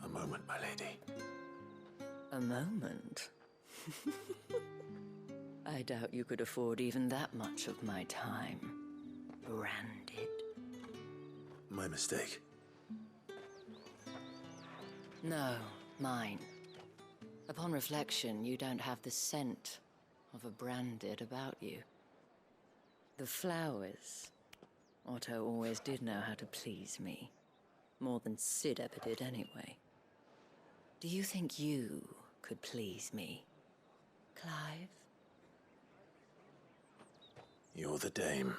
A moment, my lady. A moment? I doubt you could afford even that much of my time. Branded. My mistake. No, mine. Upon reflection, you don't have the scent of a branded about you. The flowers. Otto always did know how to please me. More than Sid ever did anyway. Do you think you could please me, Clive? You're the dame.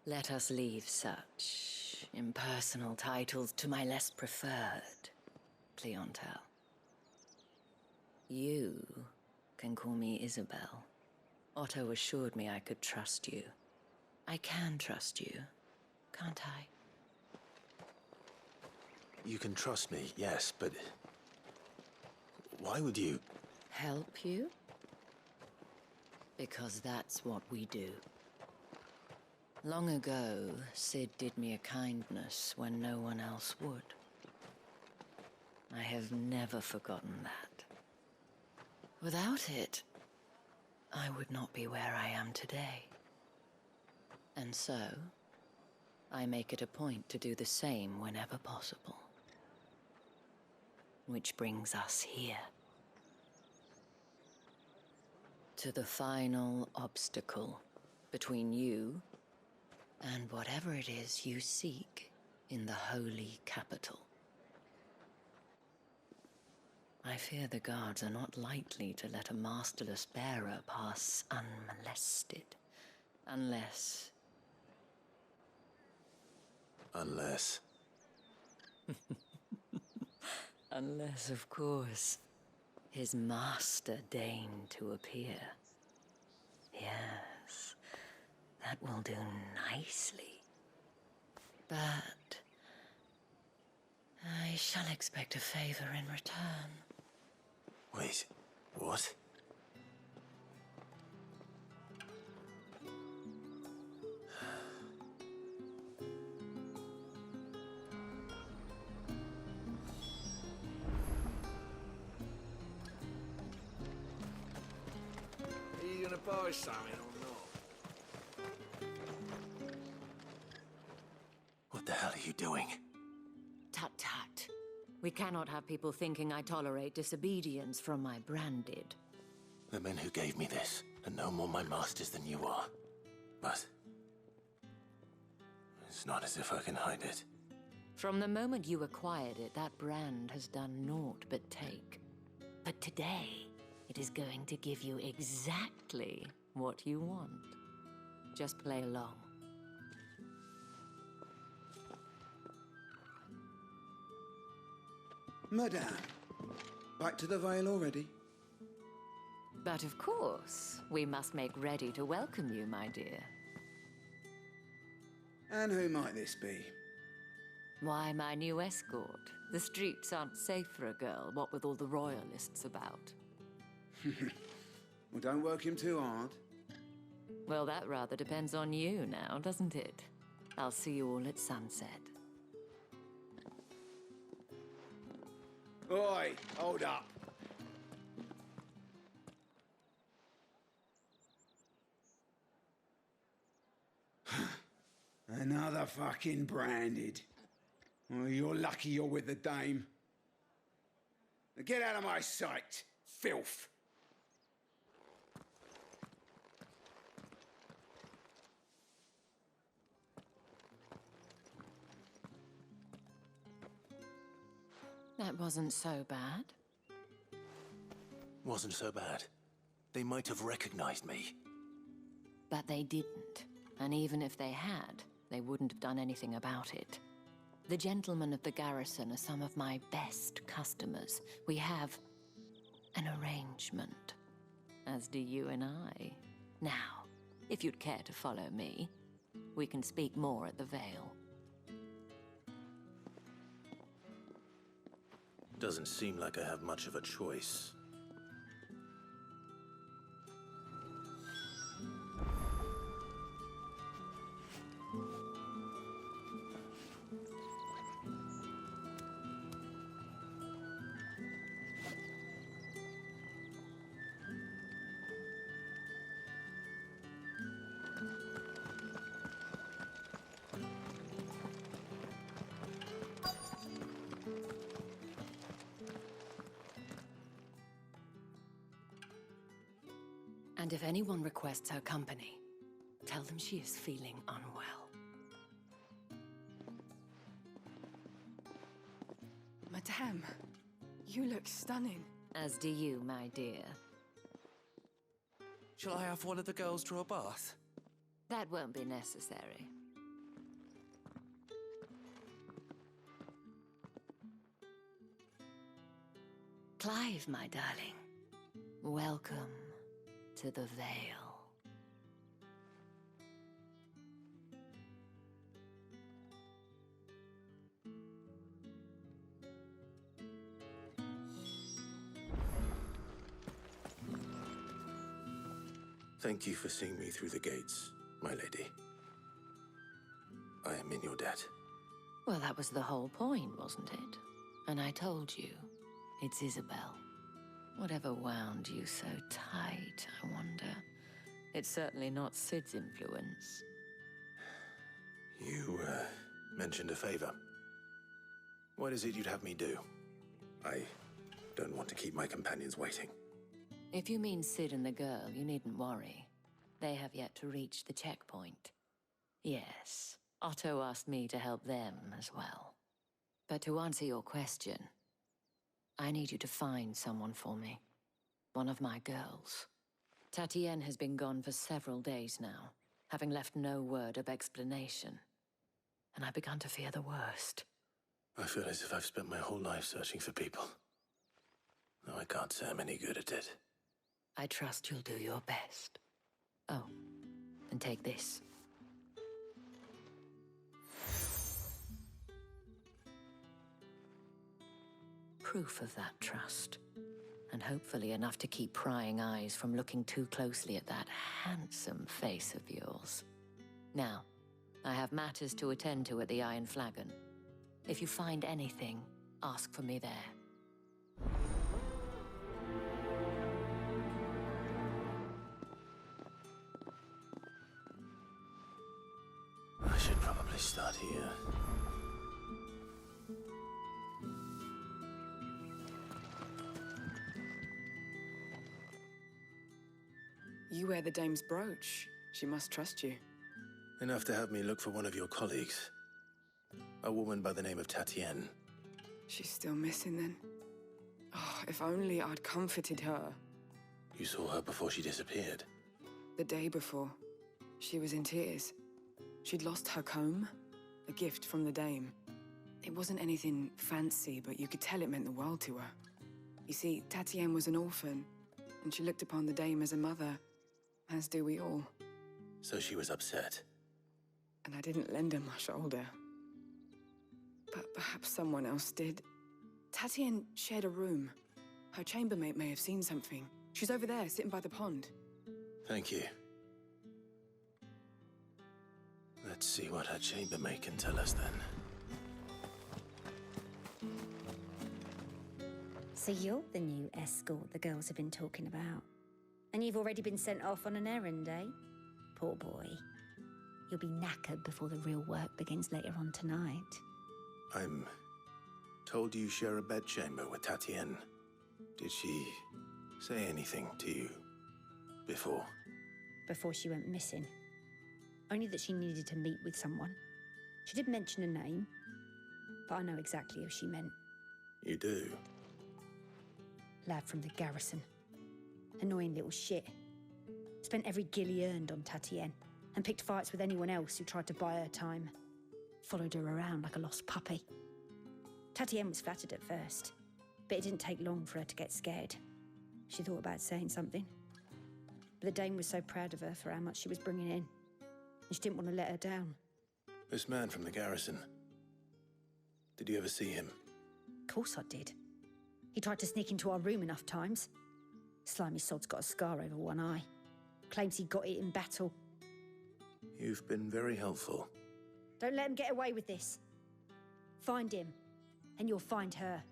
Let us leave such impersonal titles to my less preferred clientele. You can call me Isabel. Otto assured me I could trust you. I can trust you, can't I? You can trust me, yes, but... why would you... Help you? Because that's what we do. Long ago, Sid did me a kindness when no one else would. I have never forgotten that. Without it, I would not be where I am today. And so, I make it a point to do the same whenever possible. Which brings us here. To the final obstacle between you and whatever it is you seek in the holy capital. I fear the guards are not likely to let a masterless bearer pass unmolested, unless... Unless... Unless, of course, his master deigned to appear. Yes, that will do nicely. But I shall expect a favor in return. Wait, what? Are you gonna buy something or not? What the hell are you doing? Tut tut. We cannot have people thinking I tolerate disobedience from my branded. The men who gave me this are no more my masters than you are. But... it's not as if I can hide it. From the moment you acquired it, that brand has done naught but take. But today, it is going to give you exactly what you want. Just play along. Madame, back to the Vale already? But of course, we must make ready to welcome you, my dear. And who might this be? Why, my new escort. The streets aren't safe for a girl, what with all the royalists about. Well, don't work him too hard. Well, that rather depends on you now, doesn't it? I'll see you all at sunset. Oi, hold up. Another fucking branded. Oh, you're lucky you're with the dame. Now get out of my sight, filth. That wasn't so bad. Wasn't so bad. They might have recognized me. But they didn't. And even if they had, they wouldn't have done anything about it. The gentlemen of the garrison are some of my best customers. We have an arrangement, as do you and I. Now, if you'd care to follow me, we can speak more at the Vale. Doesn't seem like I have much of a choice. And if anyone requests her company, tell them she is feeling unwell. Madame, you look stunning. As do you, my dear. Shall I have one of the girls draw a bath? That won't be necessary. Clive, my darling. Welcome to the Vale. Thank you for seeing me through the gates, my lady. I am in your debt. Well, that was the whole point, wasn't it? And I told you, it's Isabel. Whatever wound you so tight, I wonder. It's certainly not Sid's influence. You, mentioned a favor. What is it you'd have me do? I don't want to keep my companions waiting. If you mean Sid and the girl, you needn't worry. They have yet to reach the checkpoint. Yes, Otto asked me to help them as well. But to answer your question, I need you to find someone for me. One of my girls. Tatienne has been gone for several days now, having left no word of explanation. And I've begun to fear the worst. I feel as if I've spent my whole life searching for people. Though I can't say I'm any good at it. I trust you'll do your best. Oh, and take this. Proof of that trust. And hopefully enough to keep prying eyes from looking too closely at that handsome face of yours. Now, I have matters to attend to at the Iron Flagon. If you find anything, ask for me there. I should probably start here. You wear the dame's brooch. She must trust you. Enough to have me look for one of your colleagues. A woman by the name of Tatienne. She's still missing then. Oh, if only I'd comforted her. You saw her before she disappeared. The day before, she was in tears. She'd lost her comb, a gift from the dame. It wasn't anything fancy, but you could tell it meant the world to her. You see, Tatienne was an orphan, and she looked upon the dame as a mother, as do we all. So she was upset. And I didn't lend her my shoulder. But perhaps someone else did. Tatienne shared a room. Her chambermaid may have seen something. She's over there, sitting by the pond. Thank you. Let's see what her chambermaid can tell us then. So you're the new escort the girls have been talking about. And you've already been sent off on an errand, eh? Poor boy. You'll be knackered before the real work begins later on tonight. I'm told you share a bedchamber with Tatienne. Did she say anything to you before? Before she went missing. Only that she needed to meet with someone. She did mention a name, but I know exactly who she meant. You do? Lad from the garrison. Annoying little shit. Spent every gil he earned on Tatienne, and picked fights with anyone else who tried to buy her time. Followed her around like a lost puppy. Tatienne was flattered at first, but it didn't take long for her to get scared. She thought about saying something. But the dame was so proud of her for how much she was bringing in, and she didn't want to let her down. This man from the garrison. Did you ever see him? Of course I did. He tried to sneak into our room enough times. Slimy sod's got a scar over one eye. Claims he got it in battle. You've been very helpful. Don't let him get away with this. Find him, and you'll find her.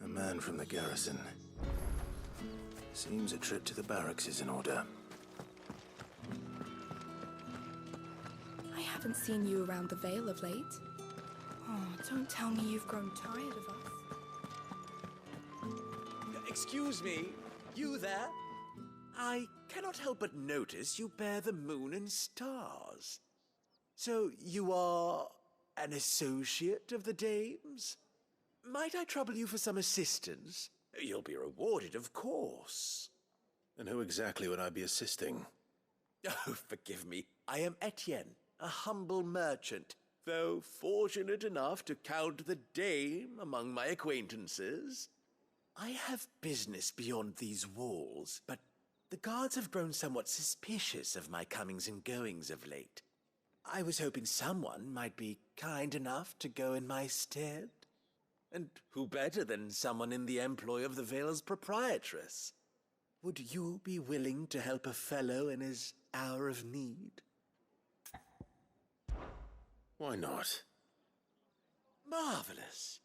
A man from the garrison. Seems a trip to the barracks is in order. I haven't seen you around the Vale of late. Oh, don't tell me you've grown tired of us. Excuse me. You there? I cannot help but notice you bear the moon and stars. So you are an associate of the dames? Might I trouble you for some assistance? You'll be rewarded, of course. And who exactly would I be assisting? Oh, forgive me. I am Etienne, a humble merchant, though fortunate enough to count the dame among my acquaintances. I have business beyond these walls, but the guards have grown somewhat suspicious of my comings and goings of late. I was hoping someone might be kind enough to go in my stead. And who better than someone in the employ of the Vale's proprietress? Would you be willing to help a fellow in his hour of need? Why not? Marvelous.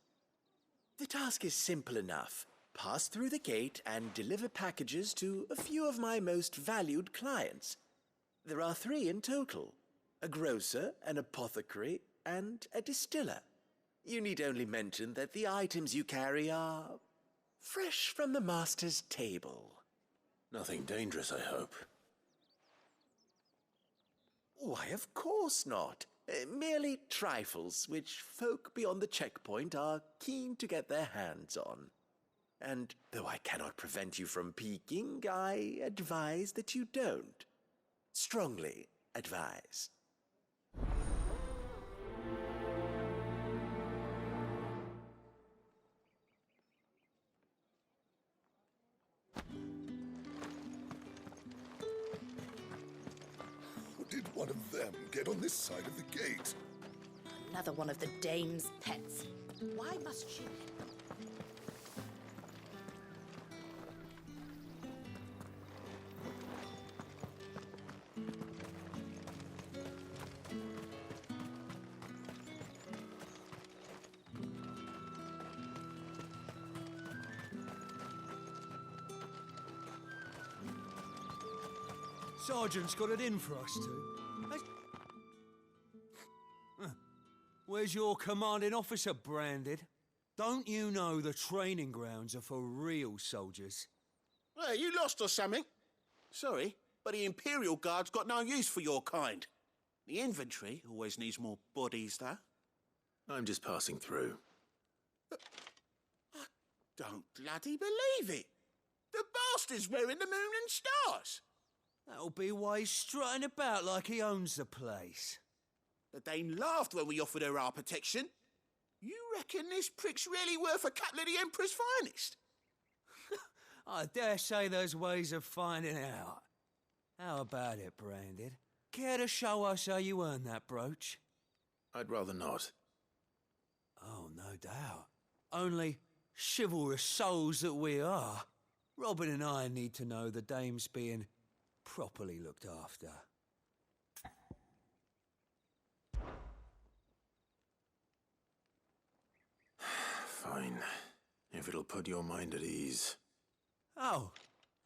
The task is simple enough. Pass through the gate and deliver packages to a few of my most valued clients. There are 3 in total: a grocer, an apothecary, and a distiller. You need only mention that the items you carry are fresh from the master's table. Nothing dangerous, I hope. Why, of course not. Merely trifles which folk beyond the checkpoint are keen to get their hands on. And though I cannot prevent you from peeking, I advise that you don't. Strongly advise. Did one of them get on this side of the gate? Another one of the dame's pets. Why must she? Sergeant's got it in for us two. Where's your commanding officer, Branded? Don't you know the training grounds are for real soldiers? Well, you lost or something? Sorry, but the Imperial Guard's got no use for your kind. The infantry always needs more bodies, though. I'm just passing through. I don't bloody believe it. The bastard's wearing the moon and stars. That'll be why he's strutting about like he owns the place. The Dane laughed when we offered her our protection. You reckon this prick's really worth a couple of the Emperor's finest? I dare say there's ways of finding out. How about it, Branded? Care to show us how you earned that brooch? I'd rather not. Oh, no doubt. Only chivalrous souls that we are, Robin and I need to know the dame's being properly looked after. Fine. If it'll put your mind at ease. Oh,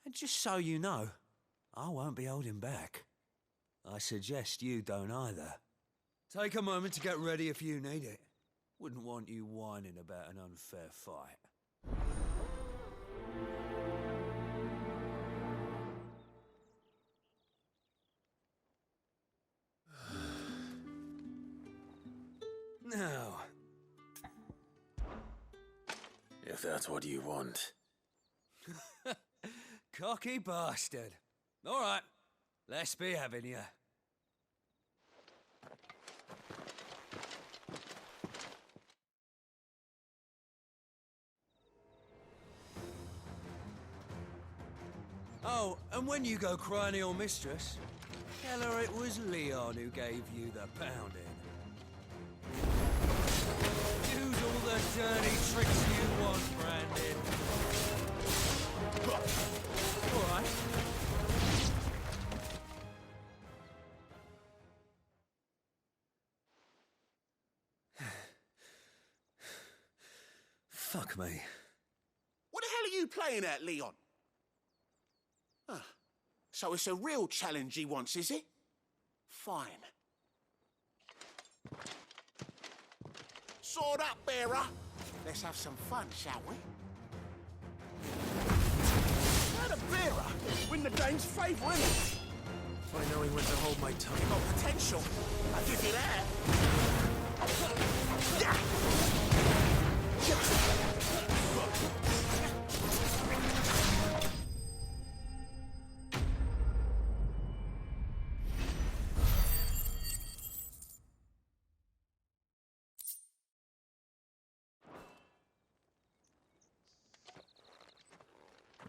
and just so you know, I won't be holding back. I suggest you don't either. Take a moment to get ready if you need it. Wouldn't want you whining about an unfair fight. Now, If that's what you want. cocky bastard. All right, let's be having you. Oh, and when you go crying to your mistress, tell her it was Leon who gave you the pounding. Use all the dirty tricks you want, Brandon. All right. Fuck me. What the hell are you playing at, Leon? Ah, so it's a real challenge he wants, is it? Fine. Sword up, bearer. Let's have some fun, shall we? How the Vera! Win the dame's favour, innit? By knowing when to hold my tongue. You got potential. I'll give you that.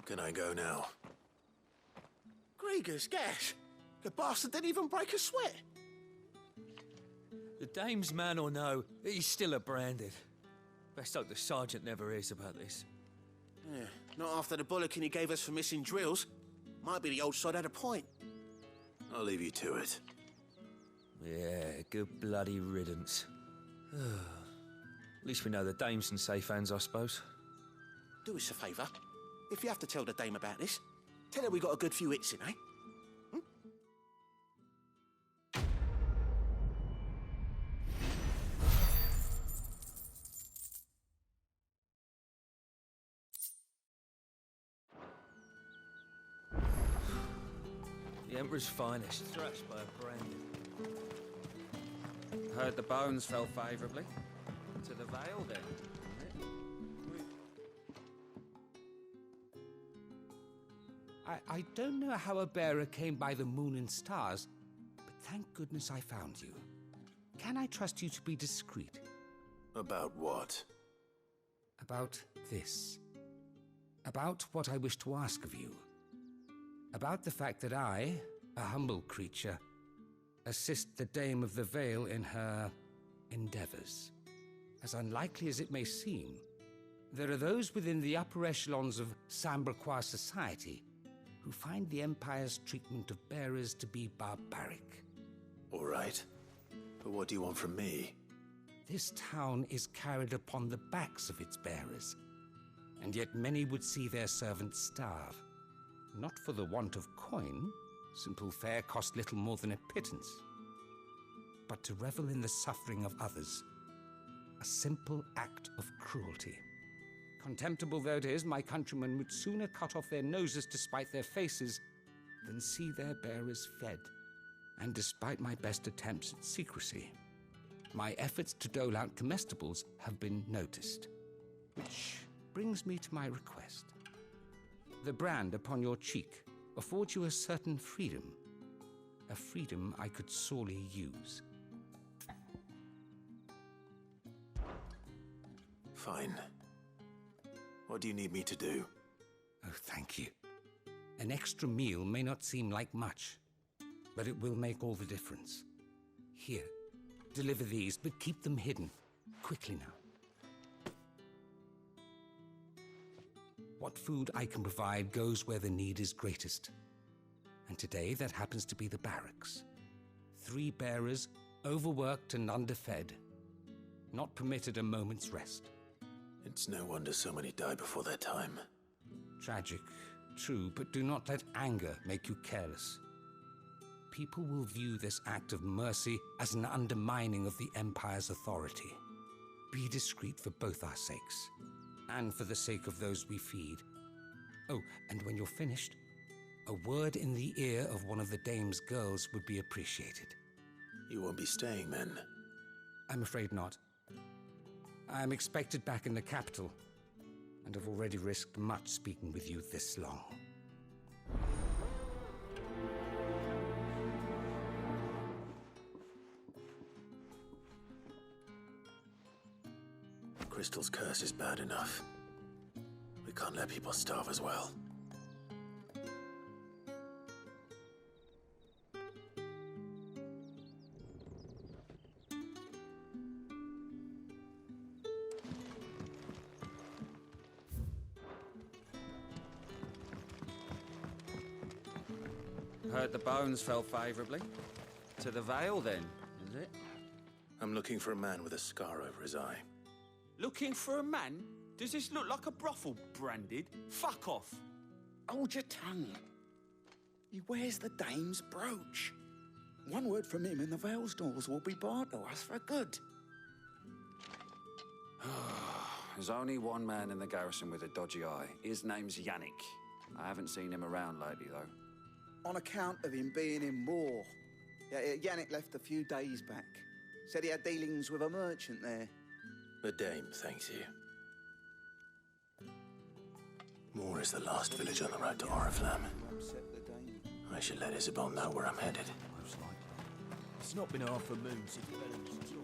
Can I go now? Grieger's gas. The bastard didn't even break a sweat. The dame's man or no, he's still a branded. Best hope the sergeant never hears about this. Yeah, not after the bullocking he gave us for missing drills. Might be the old sod had a point. I'll leave you to it. Yeah, good bloody riddance. At least we know the dame's in safe hands, I suppose. Do us a favour. If you have to tell the dame about this, tell her we got a good few hits in, eh? The Emperor's finest, thrashed by a branded. Heard the bones fell favourably. To the Vale, then. I don't know how a bearer came by the moon and stars, but thank goodness I found you. Can I trust you to be discreet? About what? About this. About what I wish to ask of you. About the fact that I, a humble creature, assist the Dame of the Vale in her endeavors. As unlikely as it may seem, there are those within the upper echelons of Samberquois society who find the Empire's treatment of bearers to be barbaric. All right. But what do you want from me? This town is carried upon the backs of its bearers, and yet many would see their servants starve. Not for the want of coin, simple fare cost little more than a pittance, but to revel in the suffering of others, a simple act of cruelty. Contemptible though it is, my countrymen would sooner cut off their noses to spite their faces than see their bearers fed. And despite my best attempts at secrecy, my efforts to dole out comestibles have been noticed. Which brings me to my request. The brand upon your cheek affords you a certain freedom. A freedom I could sorely use. Fine. What do you need me to do? Oh, thank you. An extra meal may not seem like much, but it will make all the difference. Here, deliver these, but keep them hidden. Quickly now. What food I can provide goes where the need is greatest. And today, that happens to be the barracks. 3 bearers, overworked and underfed, not permitted a moment's rest. It's no wonder so many die before their time. Tragic, true, but do not let anger make you careless. People will view this act of mercy as an undermining of the Empire's authority. Be discreet for both our sakes, and for the sake of those we feed. Oh, and when you're finished, a word in the ear of one of the Dame's girls would be appreciated. You won't be staying then? I'm afraid not. I am expected back in the capital, and have already risked much speaking with you this long. Crystal's curse is bad enough. We can't let people starve as well. Heard the bones fell favourably. To the Vale, then, is it? I'm looking for a man with a scar over his eye. Looking for a man? Does this look like a brothel, branded? Fuck off. Hold your tongue. He wears the Dame's brooch. One word from him and the Vale's doors will be barred to us for good. There's only one man in the garrison with a dodgy eye. His name's Yannick. I haven't seen him around lately, though. On account of him being in war. Yeah, Yannick left a few days back. Said he had dealings with a merchant there. The dame thanks you. Moor is the last village on the road to Oriflamme. I should let Isabel know where I'm headed. Most likely. It's not been half a moon since Bellen's at all.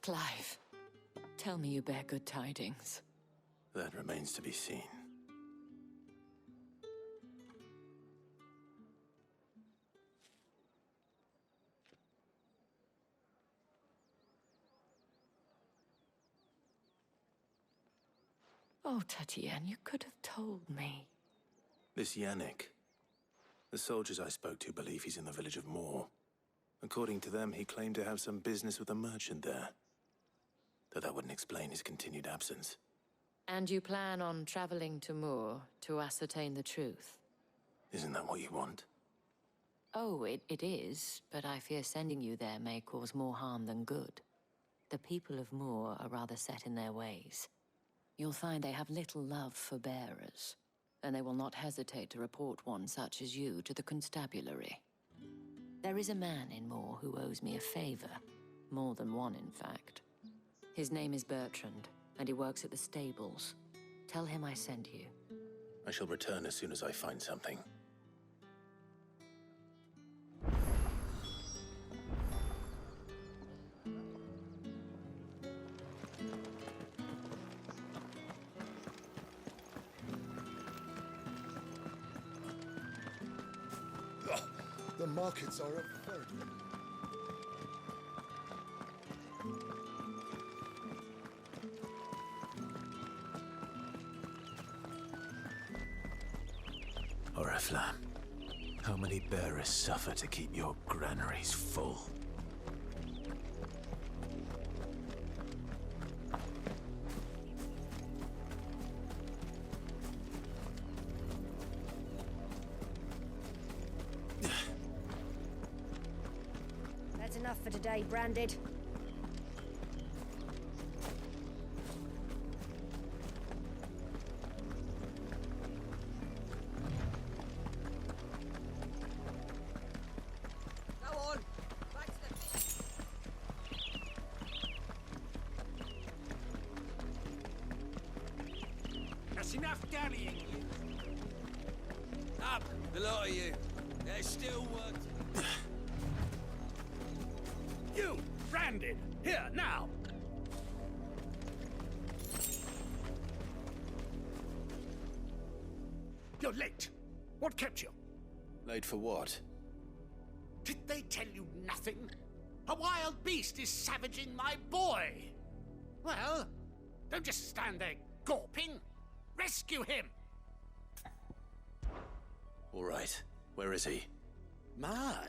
Clive, tell me you bear good tidings. That remains to be seen. Oh, Tatienne, you could have told me. This Yannick. The soldiers I spoke to believe he's in the village of Moor. According to them, he claimed to have some business with a merchant there. Though that wouldn't explain his continued absence. And you plan on traveling to Moor to ascertain the truth? Isn't that what you want? Oh, it is, but I fear sending you there may cause more harm than good. The people of Moor are rather set in their ways. You'll find they have little love for bearers, and they will not hesitate to report one such as you to the constabulary. There is a man in Moor who owes me a favor. More than one, in fact. His name is Bertrand, and he works at the stables. Tell him I sent you. I shall return as soon as I find something. The markets are up very good. Oriflamme, how many bearers suffer to keep your granaries full? That's enough for today, Branded. Go on! Back to the... That's enough dallying, you. Up, the lot of you. There's still work to do. You, Branded, here, now! You're late. What kept you? Late for what? Did they tell you nothing? A wild beast is savaging my boy! Well, don't just stand there gawping. Rescue him! All right. Where is he? My,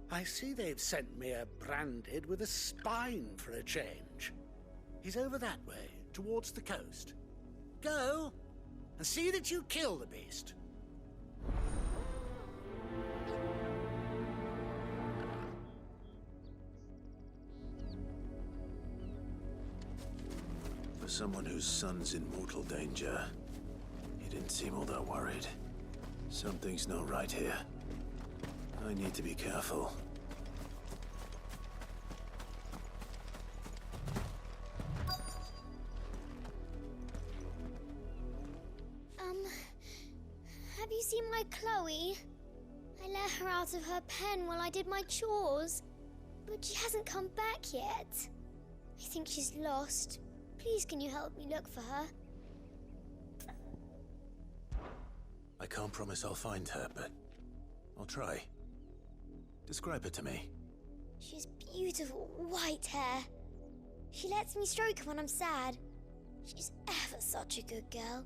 I see they've sent me a Branded with a spine for a change. He's over that way, towards the coast. Go, and see that you kill the beast. For someone whose son's in mortal danger, he didn't seem all that worried. Something's not right here. I need to be careful. Have you seen my Chloe? I let her out of her pen while I did my chores, but she hasn't come back yet. I think she's lost. Please, can you help me look for her? I can't promise I'll find her, but I'll try. Describe her to me. She's beautiful white hair. She lets me stroke her when I'm sad. She's ever such a good girl.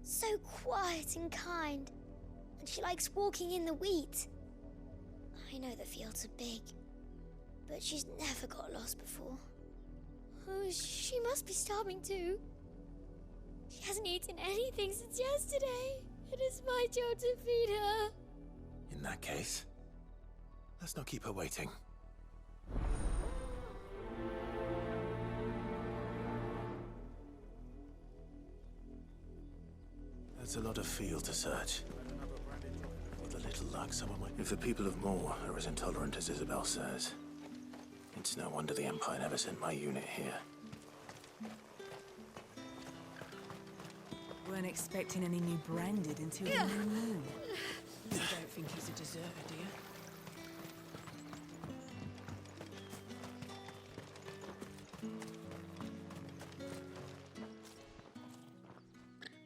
So quiet and kind. And she likes walking in the wheat. I know the fields are big, but she's never got lost before. Oh, she must be starving too. She hasn't eaten anything since yesterday. It is my job to feed her. In that case, let's not keep her waiting. That's a lot of field to search. With a little luck, someone might... If the people of Moor are as intolerant as Isabel says, it's no wonder the Empire never sent my unit here. Weren't expecting any new branded until the new moon. You don't think he's a deserter, do you?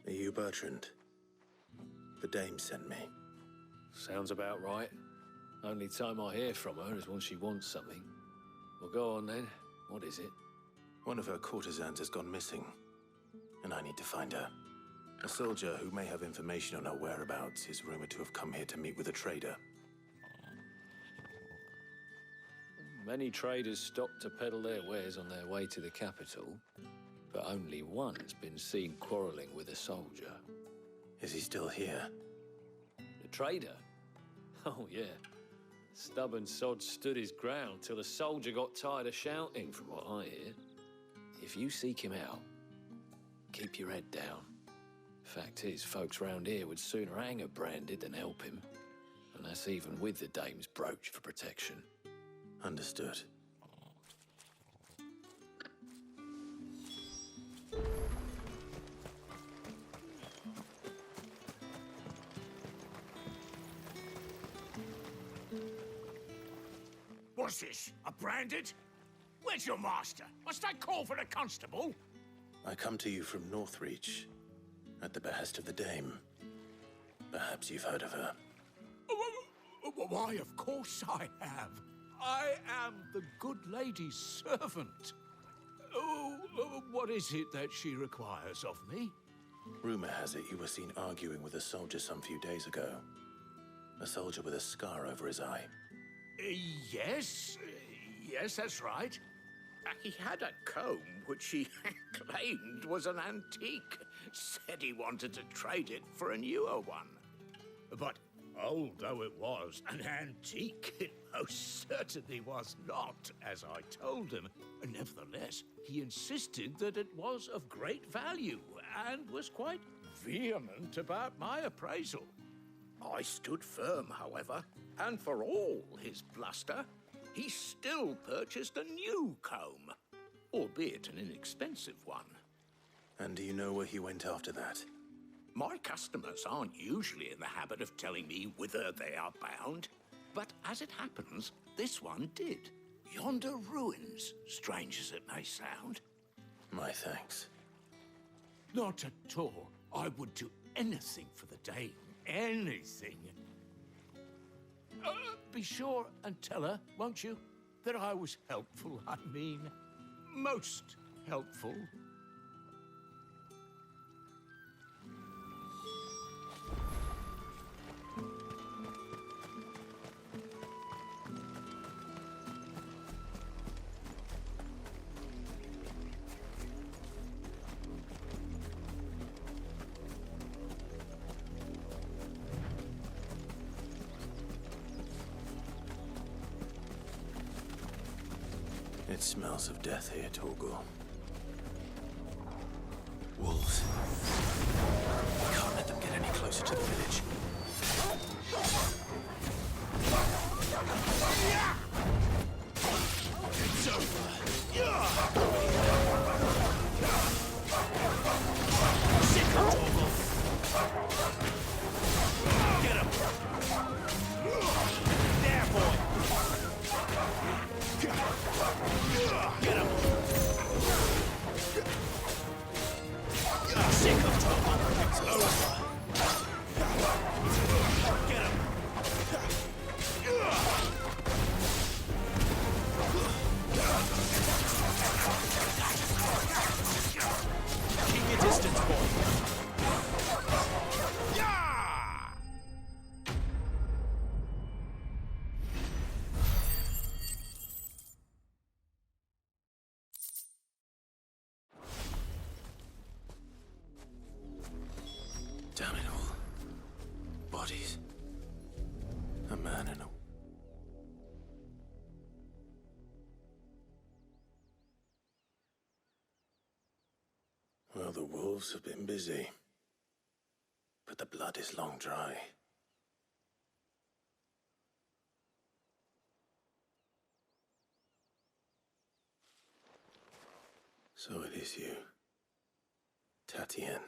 Are you Bertrand? The dame sent me. Sounds about right. Only time I hear from her is when she wants something. Well, go on then. What is it? One of her courtesans has gone missing, and I need to find her. A soldier who may have information on her whereabouts is rumored to have come here to meet with a trader. Many traders stop to peddle their wares on their way to the capital, but only one's been seen quarreling with a soldier. Is he still here? The trader? Oh, yeah. Stubborn sod stood his ground till the soldier got tired of shouting, from what I hear. If you seek him out, keep your head down. Fact is, folks round here would sooner hang a branded than help him. And that's even with the dame's brooch for protection. Understood. What's this? A branded? Where's your master? Must I call for the constable? I come to you from Northreach, at the behest of the dame. Perhaps you've heard of her. Why, of course I have. I am the good lady's servant. What is it that she requires of me? Rumor has it you were seen arguing with a soldier some few days ago. A soldier with a scar over his eye. Yes, that's right. He had a comb which he claimed was an antique. Said he wanted to trade it for a newer one. But old though it was, an antique it most certainly was not, as I told him. Nevertheless, he insisted that it was of great value and was quite vehement about my appraisal. I stood firm, however, and for all his bluster, he still purchased a new comb, albeit an inexpensive one. And do you know where he went after that? My customers aren't usually in the habit of telling me whither they are bound, but as it happens, this one did. Yonder ruins, strange as it may sound. My thanks. Not at all. I would do anything for the dame. Anything. Be sure and tell her, won't you, that I was helpful. I mean, most helpful. It smells of death here, Torgor. Wolves. We can't let them get any closer to the village. It's over. Sick of Torgor. Get him. There, boy. Get him! Sick of trouble. It's over. Get him! Keep your distance, boy. Damn it all. Bodies. A man and a... Well, the wolves have been busy. But the blood is long dry. So it is you, Tatienne.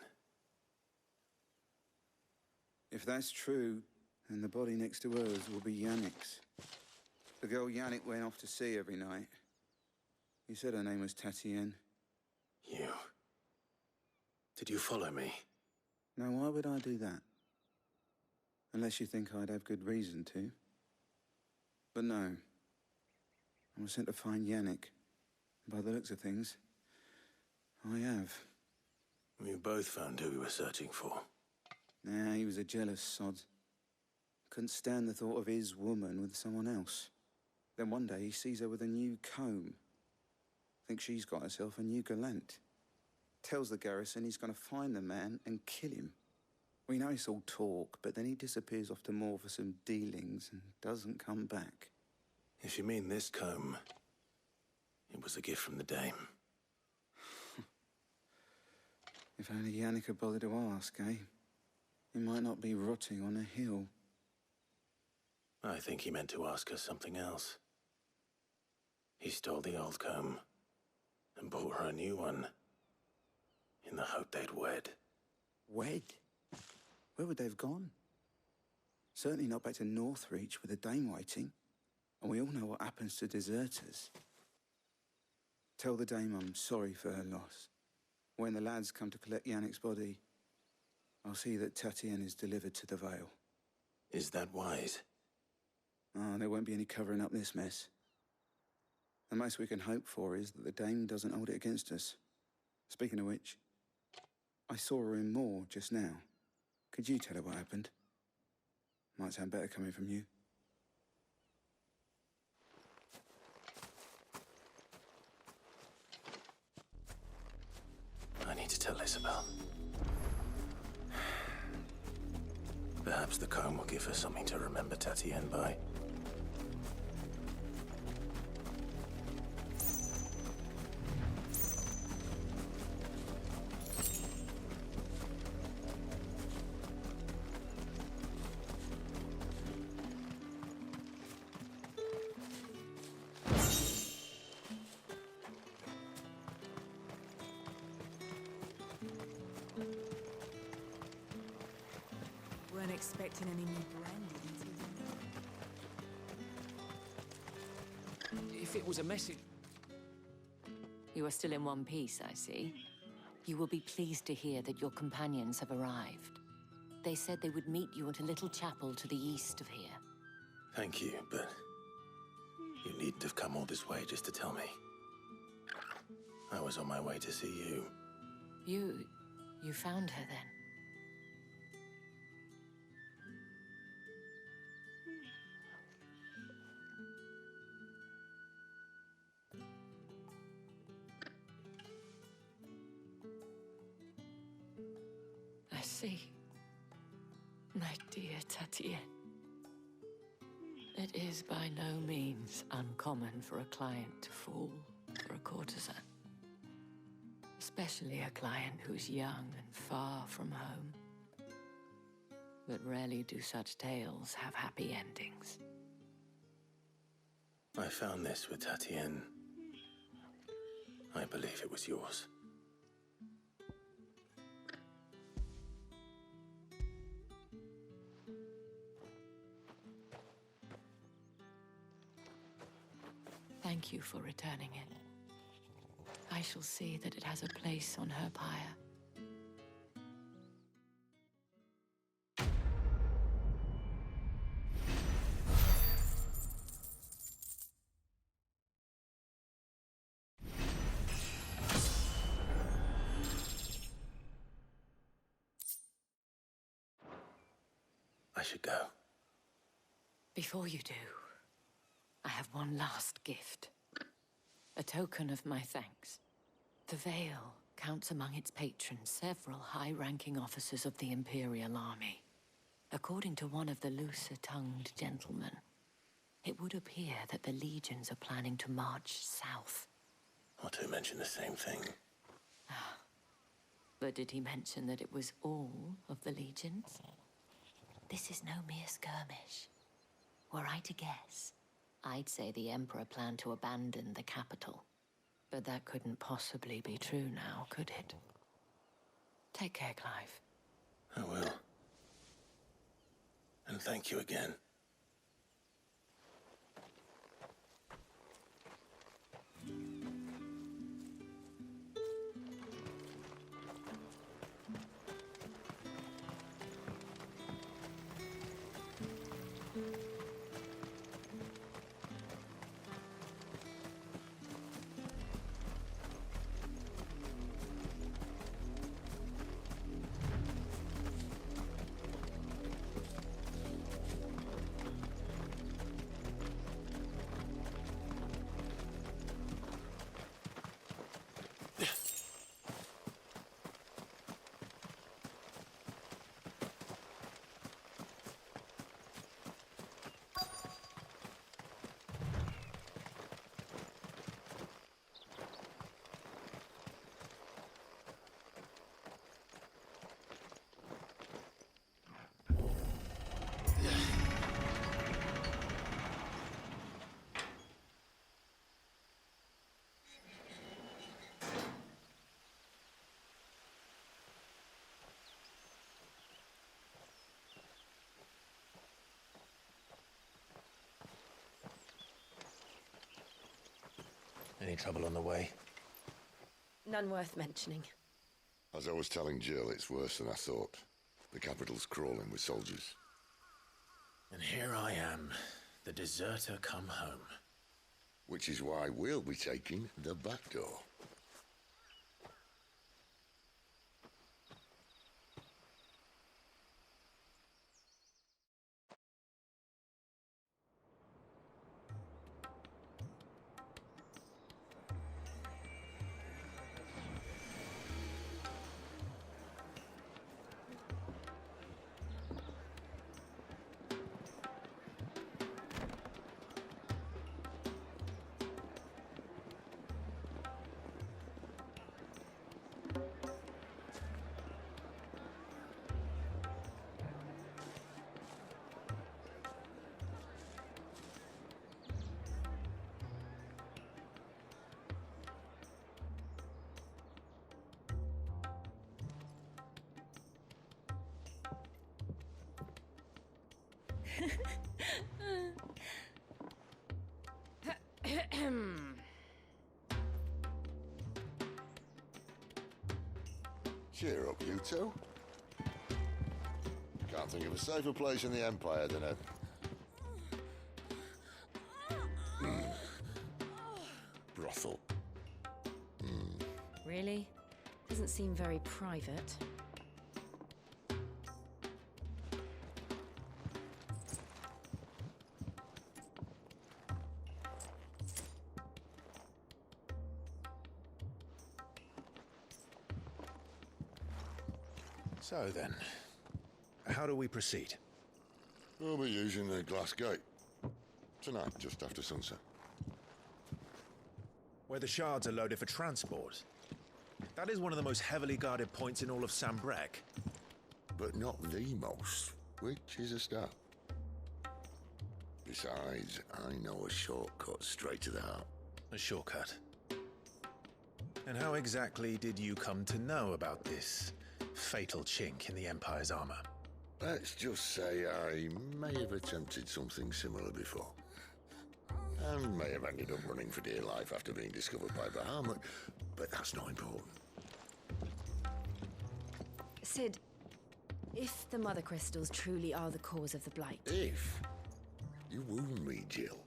If that's true, then the body next to hers will be Yannick's. The girl Yannick went off to see every night. You said her name was Tatienne. You... Did you follow me? Now, why would I do that? Unless you think I'd have good reason to. But no. I was sent to find Yannick. By the looks of things, I have. We both found who we were searching for. Nah, he was a jealous sod. Couldn't stand the thought of his woman with someone else. Then one day he sees her with a new comb. Thinks she's got herself a new gallant. Tells the garrison he's going to find the man and kill him. We know it's all talk, but then he disappears off to Moor for some dealings and doesn't come back. If you mean this comb, it was a gift from the dame. If only Yannick had bothered to ask, eh? He might not be rotting on a hill. I think he meant to ask her something else. He stole the old comb and bought her a new one in the hope they'd wed. Wed? Where would they have gone? Certainly not back to Northreach with a dame waiting. And we all know what happens to deserters. Tell the dame I'm sorry for her loss. When the lads come to collect Yannick's body, I'll see that Tatienne is delivered to the Vale. Is that wise? Oh, there won't be any covering up this mess. The most we can hope for is that the dame doesn't hold it against us. Speaking of which, I saw her in Moor just now. Could you tell her what happened? Might sound better coming from you. I need to tell Isabel. Perhaps the comb will give her something to remember Tatienne by. Weren't expecting any new branding until If it was a message... You are still in one piece, I see. You will be pleased to hear that your companions have arrived. They said they would meet you at a little chapel to the east of here. Thank you, but you needn't have come all this way just to tell me. I was on my way to see you. You found her then? I see. My dear Tatienne. It is by no means uncommon for a client to fall for a courtesan. Especially a client who's young and far from home. But rarely do such tales have happy endings. I found this with Tatienne. I believe it was yours. Thank you for returning it. I shall see that it has a place on her pyre. I should go. Before you do, I have one last gift. A token of my thanks. The Vale counts among its patrons several high-ranking officers of the Imperial Army. According to one of the looser-tongued gentlemen, it would appear that the legions are planning to march south. Or to mention the same thing. But did he mention that it was all of the legions? This is no mere skirmish. Were I to guess, I'd say the Emperor planned to abandon the capital. But that couldn't possibly be true now, could it? Take care, Clive. I will. And thank you again. Any trouble on the way? None worth mentioning. As I was telling Jill, it's worse than I thought. The capital's crawling with soldiers. And here I am, the deserter come home. Which is why we'll be taking the back door. Cheer up, you two. Can't think of a safer place in the Empire than a... brothel. Really? Doesn't seem very private. So then, how do we proceed? We'll be using the glass gate. Tonight, just after sunset. Where the shards are loaded for transport. That is one of the most heavily guarded points in all of Sambrek. But not the most, which is a start. Besides, I know a shortcut straight to the heart. A shortcut? And how exactly did you come to know about this fatal chink in the Empire's armor? Let's just say I may have attempted something similar before. And may have ended up running for dear life after being discovered by Bahamut, but that's not important. Sid, if the Mother Crystals truly are the cause of the Blight... If? You wound me, Jill.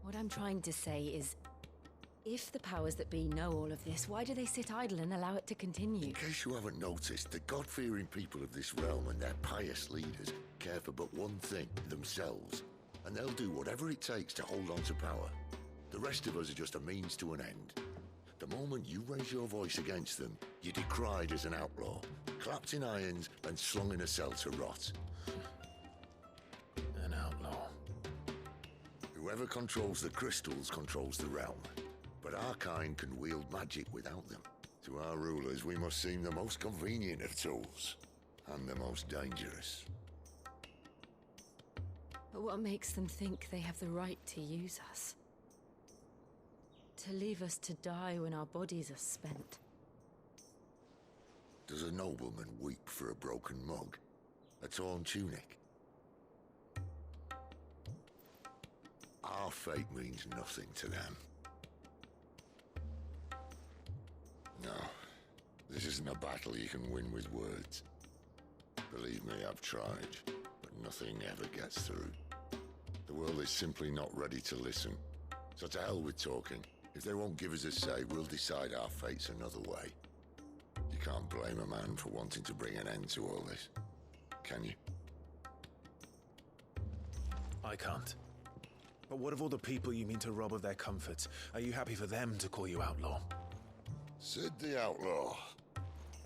What I'm trying to say is, if the powers that be know all of this, why do they sit idle and allow it to continue? In case you haven't noticed, the God-fearing people of this realm and their pious leaders care for but one thing, themselves. And they'll do whatever it takes to hold on to power. The rest of us are just a means to an end. The moment you raise your voice against them, you're decried as an outlaw, clapped in irons and slung in a cell to rot. Whoever controls the crystals controls the realm. But our kind can wield magic without them. To our rulers, we must seem the most convenient of tools. And the most dangerous. But what makes them think they have the right to use us? To leave us to die when our bodies are spent? Does a nobleman weep for a broken mug? A torn tunic? Our fate means nothing to them. No, this isn't a battle you can win with words. Believe me, I've tried, but nothing ever gets through. The world is simply not ready to listen. So to hell with talking. If they won't give us a say, we'll decide our fates another way. You can't blame a man for wanting to bring an end to all this, can you? I can't. But what of all the people you mean to rob of their comforts? Are you happy for them to call you outlaw? Sid the Outlaw.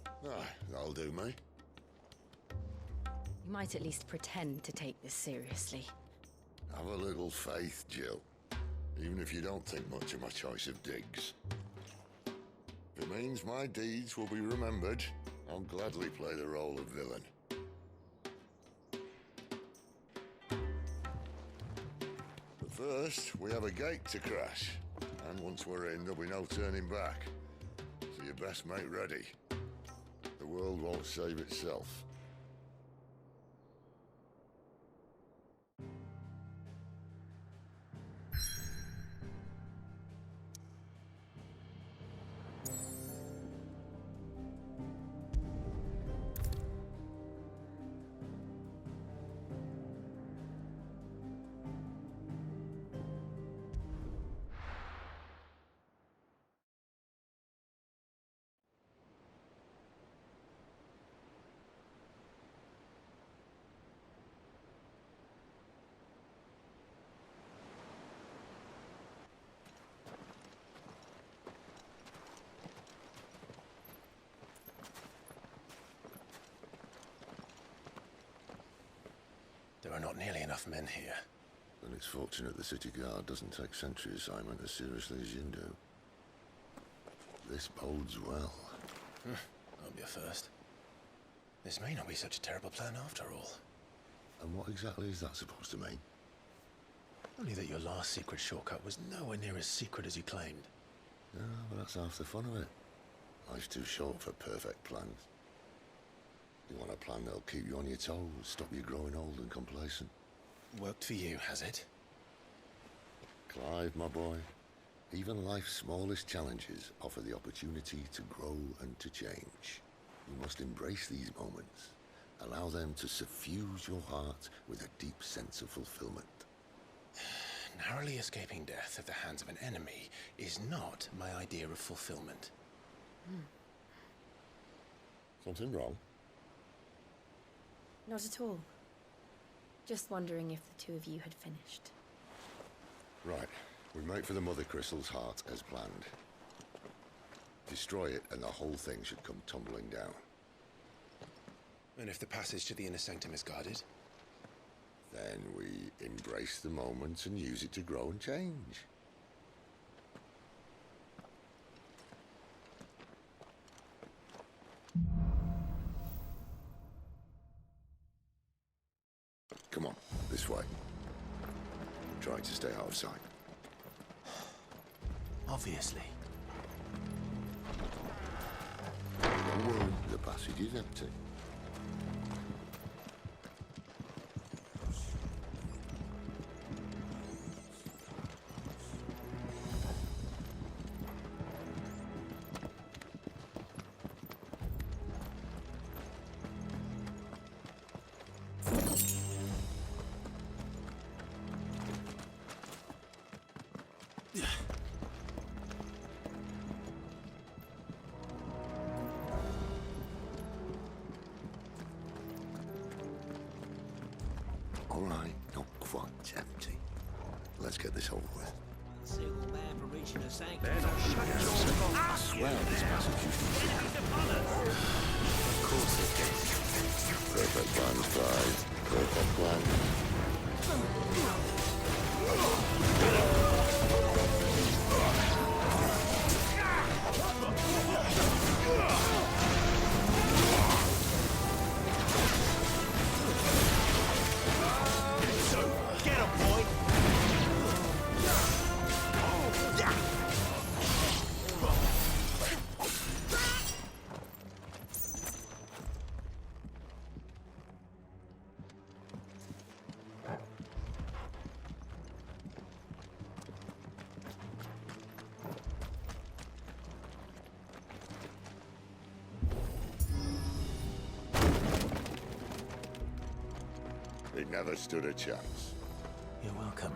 Ah, that'll do me. You might at least pretend to take this seriously. Have a little faith, Jill. Even if you don't think much of my choice of digs. If it means my deeds will be remembered, I'll gladly play the role of villain. But first, we have a gate to crash. And once we're in, there'll be no turning back. So you best make ready. The world won't save itself. There are not nearly enough men here. Then it's fortunate the city guard doesn't take sentry assignment as seriously as you do. This bodes well. That'll be a first. This may not be such a terrible plan after all. And what exactly is that supposed to mean? Only that your last secret shortcut was nowhere near as secret as you claimed. Yeah, but that's half the fun of it. Life's too short for perfect plans. You want a plan that'll keep you on your toes, stop you growing old and complacent. Worked for you, has it? Clive, my boy, even life's smallest challenges offer the opportunity to grow and to change. You must embrace these moments. Allow them to suffuse your heart with a deep sense of fulfillment. Narrowly escaping death at the hands of an enemy is not my idea of fulfillment. Something wrong? Not at all. Just wondering if the two of you had finished. Right. We make for the Mother Crystal's heart as planned. Destroy it and the whole thing should come tumbling down. And if the passage to the inner sanctum is guarded? Then we embrace the moment and use it to grow and change. Come on, this way. Try to stay out of sight. Obviously. Don't worry, the passage is empty. All right, not quite empty. Let's get this over with. Single man for reaching a sanctum. I swear this passage used to be secret. Of course it did. Perfect plans, Clive. Perfect plans. He never stood a chance. You're welcome.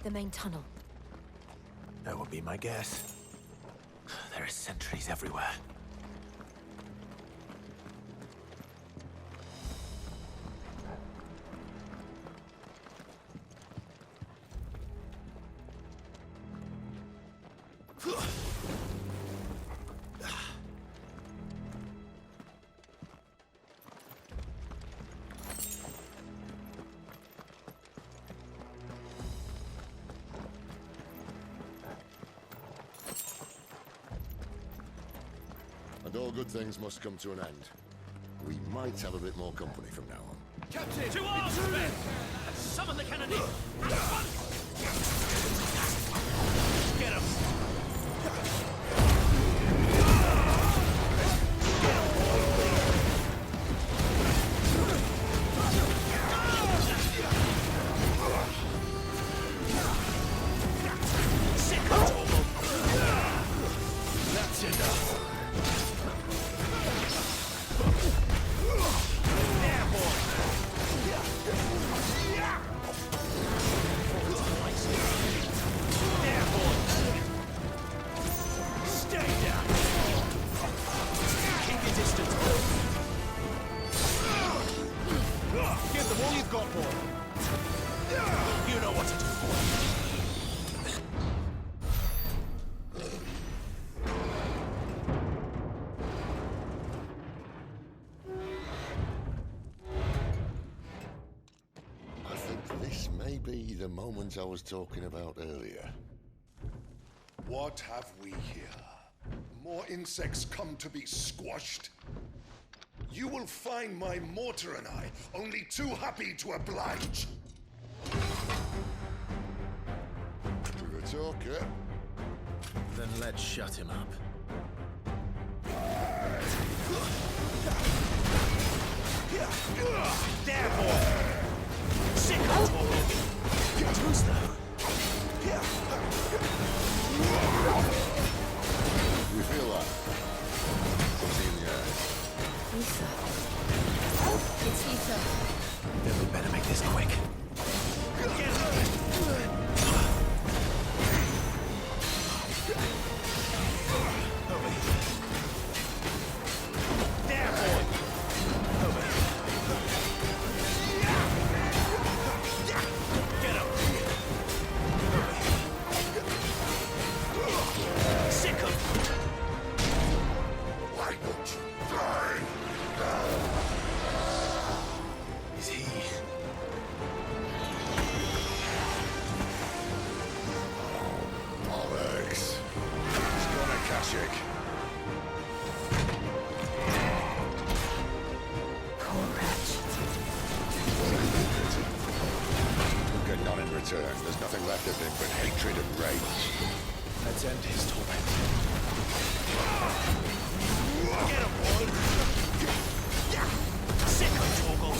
The main tunnel. That would be my guess. There are sentries everywhere. And all good things must come to an end. We might have a bit more company from now on. Captain! To arms, men! And summon the cannoneer! At once! Get him! That's enough. Give them all you've got, boy. You know what to do, boy. I think this may be the moment I was talking about earlier. What have we here? More insects come to be squashed? You will find my mortar and I only too happy to oblige. With a talker. Then let's shut him up. There, boy! Sick of talking! Who's that? You feel that? Something in the air. Ether. It's Ether. Then we better make this quick. There, boy! Get him! Sick of! Why don't you die? Is he? Alex. He's gonna Kashyyyk. Poor wretch. Took a none in return. There's nothing left of him but hatred and rage. Let's end his torment. Get him, boy! Sick of Torgal!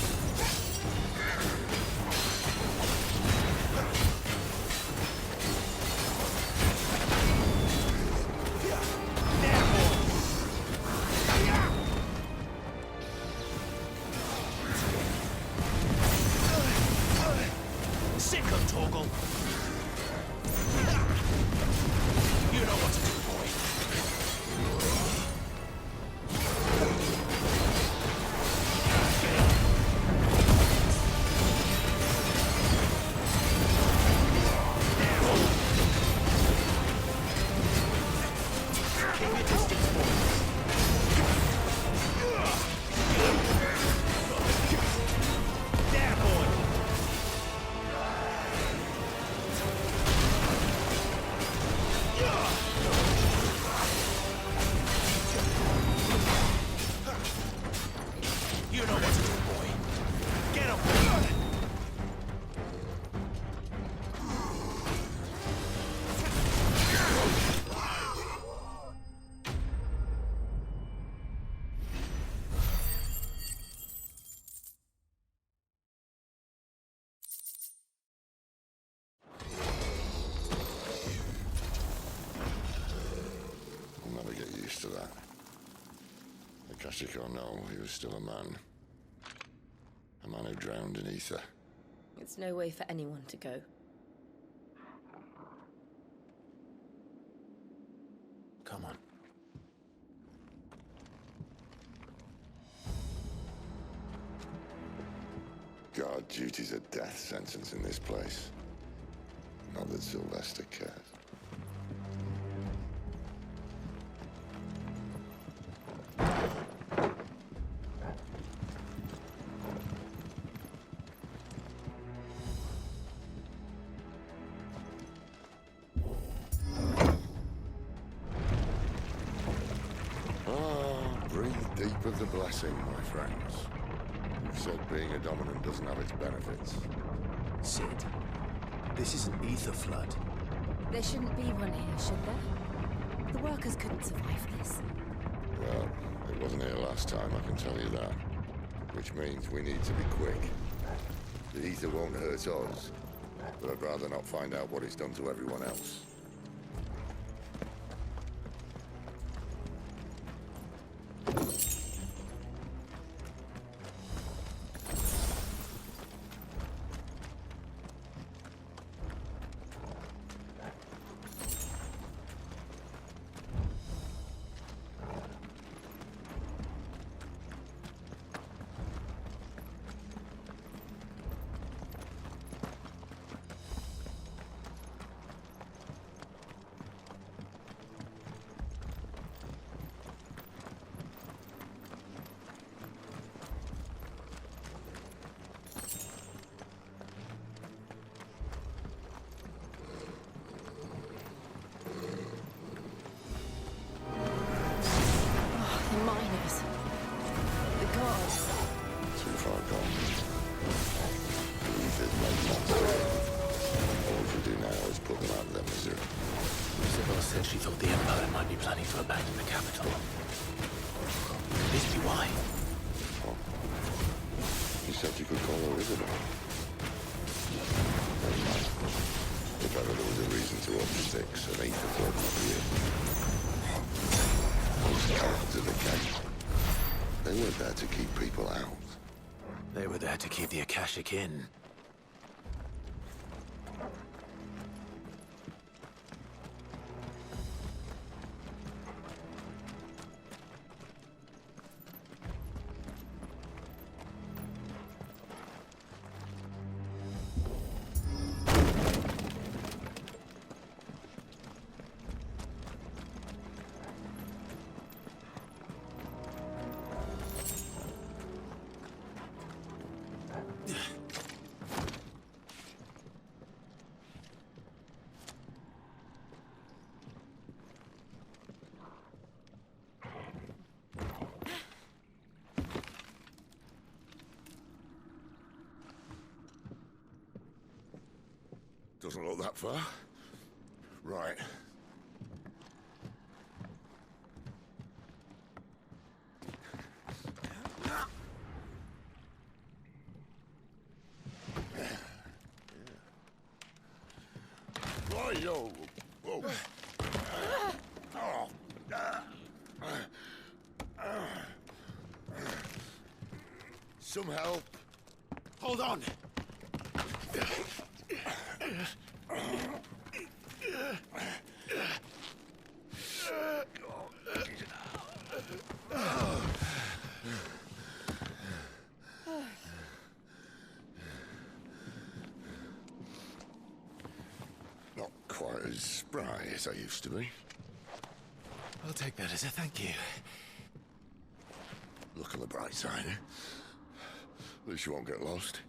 There, boy! Sick of Torgal! You know what to do, boy. Akashic or no, he was still a man. A man who drowned in ether. It's no way for anyone to go. Come on. Guard duty's a death sentence in this place. Not that Sylvester cares. Deep of the blessing, my friends. You've said being a dominant doesn't have its benefits. Sid, this is an ether flood. There shouldn't be one here, should there? The workers couldn't survive this. Well, it wasn't here last time, I can tell you that. Which means we need to be quick. The ether won't hurt us, but I'd rather not find out what it's done to everyone else. She thought the Empire might be planning to abandon the capital. Could this be why? Oh. You said you could call her Isabel. If ever there was a reason to up sticks, an ether flood might be it. Those guards at the gate. They weren't there to keep people out. They were there to keep the Akashic in. Doesn't look that far. Right. Right-yo. Whoa. Some help. Hold on. Not quite as spry as I used to be. I'll take that as a thank you. Look on the bright side, eh? At least you won't get lost.